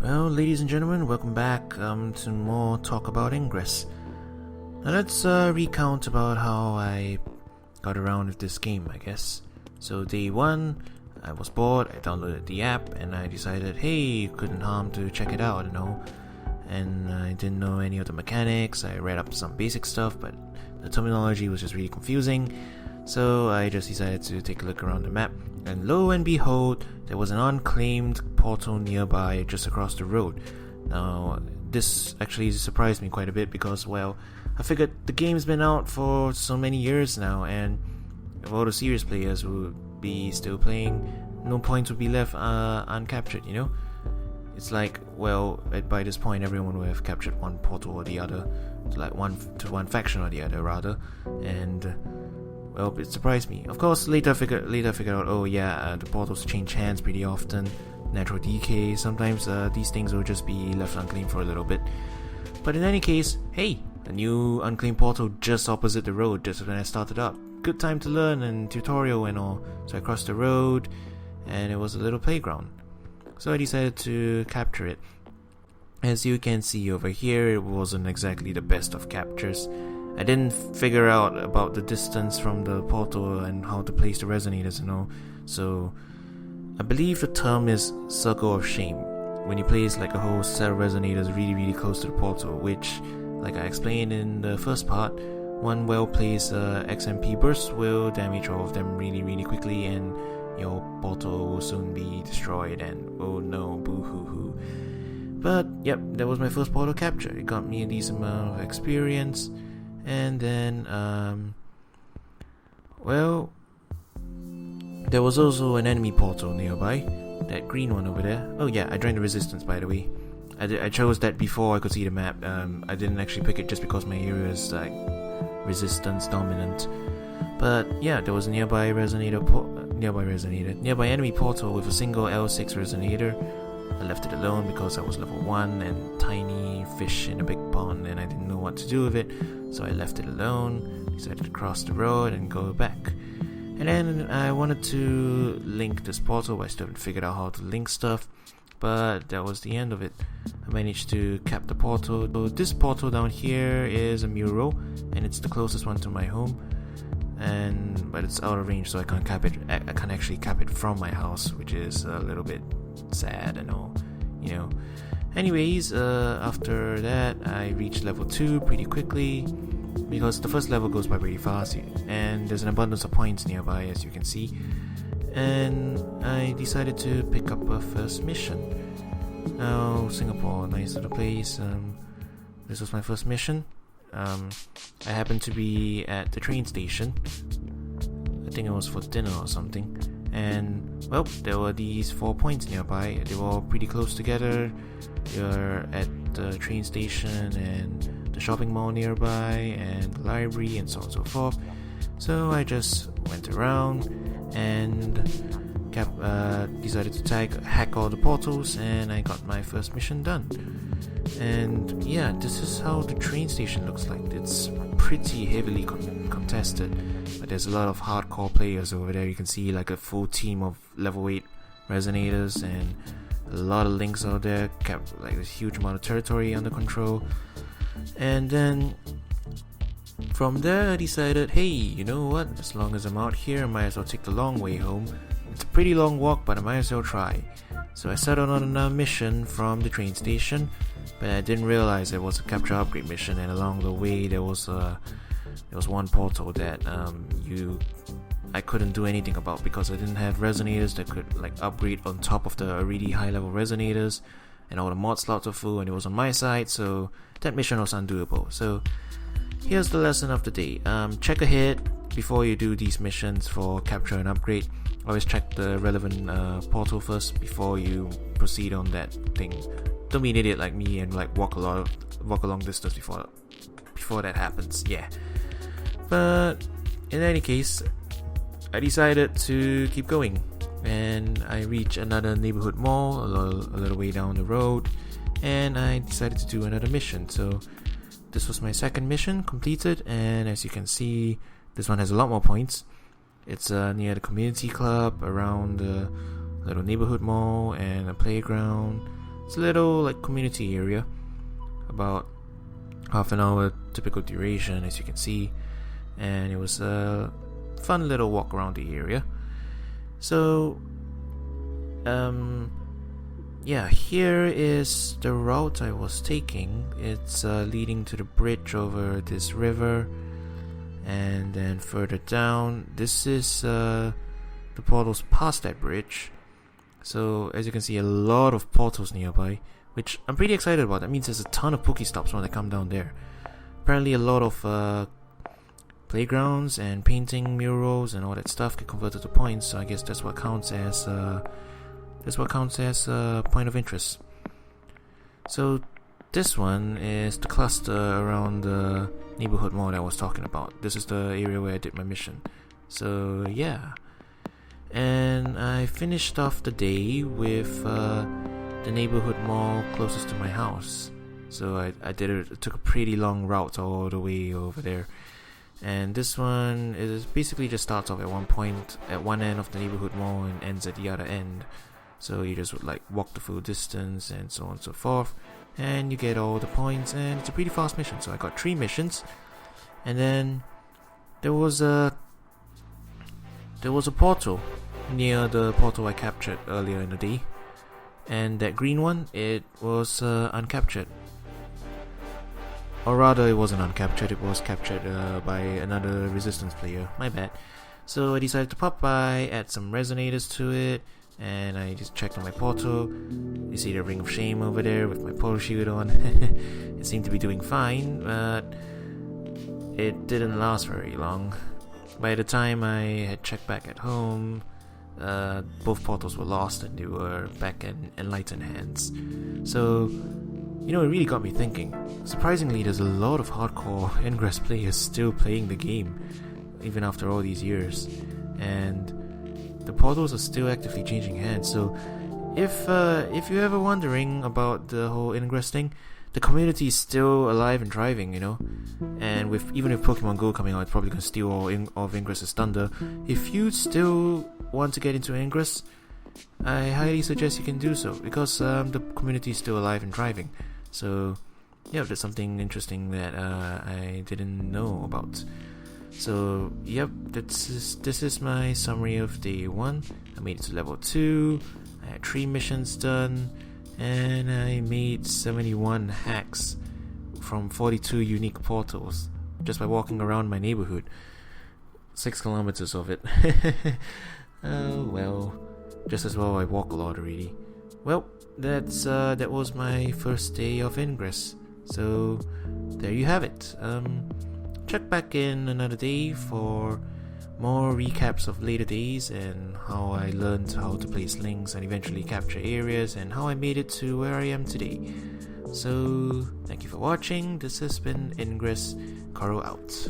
Well, ladies and gentlemen, welcome back to more talk about Ingress. Now let's recount about how I got around with this game, I guess. So day 1, I was bored, I downloaded the app, and I decided, hey, couldn't harm to check it out, And I didn't know any of the mechanics. I read up some basic stuff, but the terminology was just really confusing. So I just decided to take a look around the map, and lo and behold, there was an unclaimed portal nearby just across the road. Now, this actually surprised me quite a bit because, well, I figured the game's been out for so many years now, and if all the serious players would be still playing, no points would be left uncaptured, It's like, well, by this point everyone would have captured one portal or the other, to one faction or the other rather, and well, it surprised me. Of course, later I figured out, the portals change hands pretty often, natural decay, sometimes these things will just be left unclaimed for a little bit. But in any case, hey, a new unclaimed portal just opposite the road just when I started up. Good time to learn and tutorial and all. So I crossed the road, and it was a little playground. So I decided to capture it. As you can see over here, it wasn't exactly the best of captures. I didn't figure out about the distance from the portal and how to place the resonators and all. So I believe the term is circle of shame, when you place like a whole set of resonators really close to the portal, which, like I explained in the first part, one well-placed XMP burst will damage all of them really quickly, and your portal will soon be destroyed, and oh no, boo-hoo-hoo. But yep, that was my first portal capture. It got me a decent amount of experience, and then there was also an enemy portal nearby, that green one over there. Oh yeah, I joined the resistance, by the way. I chose that before I could see the map. I didn't actually pick it just because my area is like resistance dominant. But yeah, there was a nearby enemy portal with a single L6 resonator. I left it alone because I was level 1 and tiny fish in a big pond, and I didn't know what to do with it, so I left it alone, decided to cross the road and go back. And then I wanted to link this portal, but I still haven't figured out how to link stuff, but that was the end of it. I managed to cap the portal. So this portal down here is a mural, and it's the closest one to my home, but it's out of range, so I can't cap it. I can't actually cap it from my house, which is a little bit sad and all, Anyways, after that, I reached level 2 pretty quickly, because the first level goes by pretty fast, and there's an abundance of points nearby, as you can see. And I decided to pick up a first mission. Now, Singapore, nice little place. This was my first mission. I happened to be at the train station. I think it was for dinner or something. And, well, there were these 4 points nearby. They were all pretty close together. You're at the train station and the shopping mall nearby and the library and so on and so forth. So I just went around and decided to hack all the portals, and I got my first mission done. And yeah, this is how the train station looks like. It's pretty heavily contested, but there's a lot of hardcore players over there. You can see like a full team of level 8 resonators and a lot of links out there, kept like this huge amount of territory under control. And then from there I decided, hey, you know what, as long as I'm out here, I might as well take the long way home. It's a pretty long walk, but I might as well try. So I set out on another mission from the train station, but I didn't realize it was a capture upgrade mission, and along the way there was one portal that I couldn't do anything about because I didn't have resonators that could like upgrade on top of the already high level resonators, and all the mod slots were full, and it was on my side, so that mission was undoable. So here's the lesson of the day. Check ahead before you do these missions for capture and upgrade. Always check the relevant portal first before you proceed on that thing. Don't be an idiot like me and like walk a long distance before that happens. Yeah. But in any case, I decided to keep going, and I reached another neighborhood mall a little way down the road, and I decided to do another mission. So this was my second mission completed, and as you can see, this one has a lot more points. It's near the community club, around the little neighborhood mall and a playground. It's a little like community area, about half an hour typical duration, as you can see, and it was a fun little walk around the area. So yeah, here is the route I was taking. It's leading to the bridge over this river, and then further down, this is the portals past that bridge. So as you can see, a lot of portals nearby, which I'm pretty excited about. That means there's a ton of Pokestops when I come down there. Apparently a lot of playgrounds and painting murals and all that stuff get converted to points, so I guess that's what counts as point of interest. So this one is the cluster around the neighborhood mall that I was talking about. This is the area where I did my mission. So yeah, and I finished off the day with the neighborhood mall closest to my house. So I did it. It took a pretty long route all the way over there. And this one is basically just starts off at one point at one end of the neighborhood mall and ends at the other end. So you just would like walk the full distance and so on and so forth, and you get all the points, and it's a pretty fast mission. So I got 3 missions, and then there was a portal near the portal I captured earlier in the day, and that green one, it was uncaptured. Or rather, it wasn't uncaptured, it was captured by another resistance player. My bad. So I decided to pop by, add some resonators to it, and I just checked on my portal. You see the Ring of Shame over there with my portal shield on. It seemed to be doing fine, but it didn't last very long. By the time I had checked back at home, both portals were lost and they were back in enlightened hands. So, you know, it really got me thinking. Surprisingly, there's a lot of hardcore Ingress players still playing the game, even after all these years. And the portals are still actively changing hands. So if you're ever wondering about the whole Ingress thing, the community is still alive and thriving, you know. And even with Pokemon Go coming out, it's probably going to steal all of Ingress's thunder. If you still want to get into Ingress, I highly suggest you can do so, because the community is still alive and thriving. So yeah, that's something interesting that I didn't know about. So yep, this is my summary of day 1. I made it to level 2, I had 3 missions done, and I made 71 hacks from 42 unique portals just by walking around my neighborhood. 6 kilometers of it. Oh well, just as well I walk a lot already. Well, that was my first day of Ingress. So there you have it. Check back in another day for more recaps of later days and how I learned how to place links and eventually capture areas and how I made it to where I am today. So thank you for watching. This has been Ingress. Coro out.